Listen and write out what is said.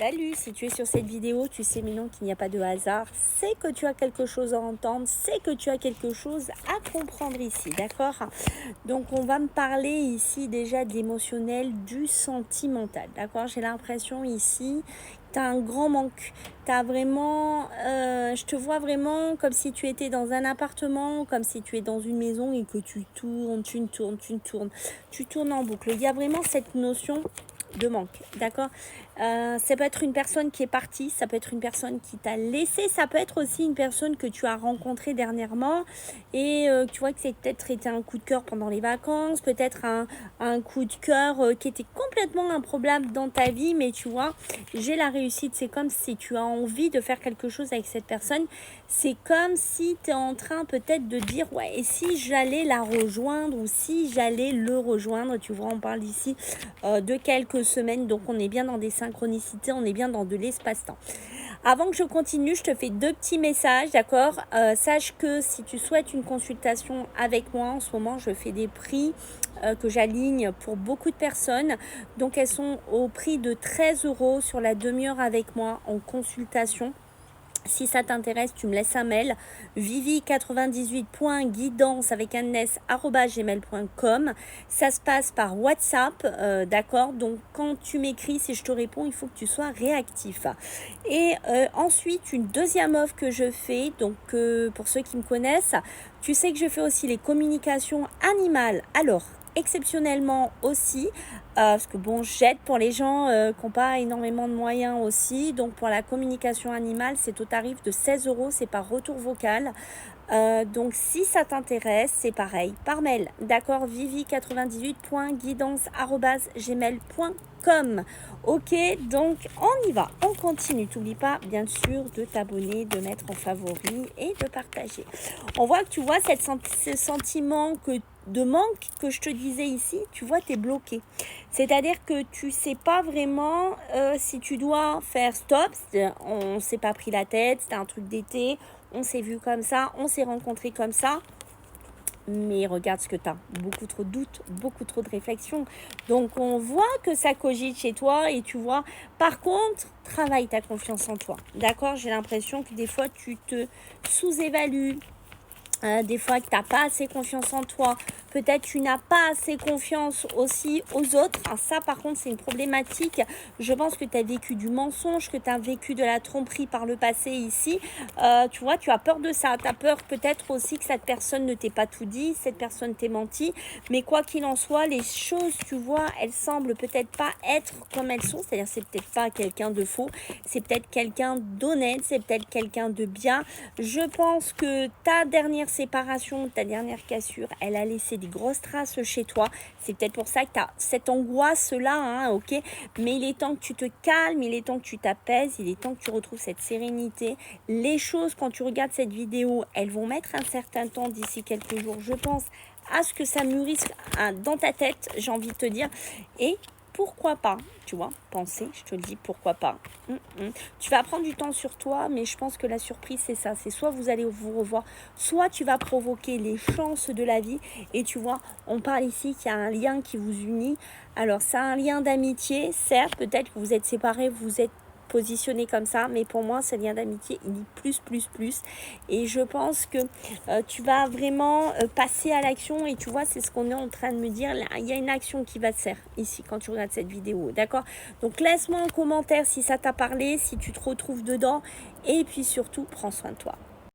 Salut, si tu es sur cette vidéo, tu sais maintenant qu'il n'y a pas de hasard, c'est que tu as quelque chose à entendre, c'est que tu as quelque chose à comprendre ici, d'accord? Donc on va me parler ici déjà de l'émotionnel, du sentimental, d'accord? J'ai l'impression ici tu as un grand manque, tu as vraiment, je te vois vraiment comme si tu étais dans un appartement, comme si tu es dans une maison et que tu tournes en boucle. Il y a vraiment cette notion de manque, d'accord. Ça peut être une personne qui est partie, ça peut être une personne qui t'a laissé, ça peut être aussi une personne que tu as rencontrée dernièrement et tu vois que c'est peut-être été un coup de cœur pendant les vacances, peut-être un coup de cœur qui était complètement improbable dans ta vie, mais tu vois, j'ai la réussite, c'est comme si tu as envie de faire quelque chose avec cette personne, c'est comme si tu es en train peut-être de dire, ouais, et si j'allais la rejoindre ou si j'allais le rejoindre, tu vois, on parle ici de quelques semaines, donc on est bien dans des synchronicités, on est bien dans de l'espace-temps. Avant que je continue, je te fais deux petits messages, d'accord. Sache que si tu souhaites une consultation avec moi, en ce moment, je fais des prix que j'aligne pour beaucoup de personnes. Donc, elles sont au prix de 13 € sur la demi-heure avec moi en consultation. Si ça t'intéresse, tu me laisses un mail vivi98.guidance avec un s@gmail.com. Ça se passe par WhatsApp, d'accord. Donc quand tu m'écris, si je te réponds, il faut que tu sois réactif. Et ensuite, une deuxième offre que je fais, donc pour ceux qui me connaissent, tu sais que je fais aussi les communications animales. Alors, exceptionnellement aussi, parce que bon, j'aide pour les gens qui n'ont pas énormément de moyens aussi. Donc pour la communication animale, c'est au tarif de 16 €, c'est par retour vocal. Donc si ça t'intéresse, c'est pareil, par mail, d'accord, vivi98.guidance@gmail.com. Ok, donc on y va, on continue. T'oublie pas, bien sûr, de t'abonner, de mettre en favori et de partager. On voit que tu vois ce sentiment de manque que je te disais ici, tu vois, tu es bloqué. C'est-à-dire que tu sais pas vraiment si tu dois faire stop, on s'est pas pris la tête, c'était un truc d'été, on s'est vu comme ça, on s'est rencontrés comme ça. Mais regarde ce que tu as, beaucoup trop de doutes, beaucoup trop de réflexions. Donc on voit que ça cogite chez toi et tu vois, par contre, travaille ta confiance en toi. D'accord, j'ai l'impression que des fois tu te sous-évalues. Des fois que tu n'as pas assez confiance en toi, peut-être tu n'as pas assez confiance aussi aux autres. Ça par contre c'est une problématique. Je pense que tu as vécu du mensonge, que tu as vécu de la tromperie par le passé ici. Tu vois, tu as peur de ça. Tu as peur peut-être aussi que cette personne ne t'ait pas tout dit, cette personne t'ait menti. Mais quoi qu'il en soit, les choses, tu vois, elles semblent peut-être pas être comme elles sont. C'est-à-dire c'est peut-être pas quelqu'un de faux, c'est peut-être quelqu'un d'honnête, c'est peut-être quelqu'un de bien. Je pense que ta dernière séparation, ta dernière cassure, elle a laissé des grosses traces chez toi. C'est peut-être pour ça que tu as cette angoisse-là, hein, ok. Mais il est temps que tu te calmes, il est temps que tu t'apaises, il est temps que tu retrouves cette sérénité. Les choses, quand tu regardes cette vidéo, elles vont mettre un certain temps d'ici quelques jours, je pense, à ce que ça mûrisse dans ta tête, j'ai envie de te dire. Et pourquoi pas, tu vois, penser, je te le dis, pourquoi pas. Tu vas prendre du temps sur toi, mais je pense que la surprise, c'est ça. C'est soit vous allez vous revoir, soit tu vas provoquer les chances de la vie. Et tu vois, on parle ici qu'il y a un lien qui vous unit. Alors, c'est un lien d'amitié, certes, peut-être que vous êtes séparés, vous êtes positionné comme ça, mais pour moi ce lien d'amitié il dit plus, et je pense que tu vas vraiment passer à l'action. Et tu vois, c'est ce qu'on est en train de me dire là, il y a une action qui va te faire ici quand tu regardes cette vidéo, d'accord. Donc laisse-moi un commentaire si ça t'a parlé, si tu te retrouves dedans, et puis surtout prends soin de toi.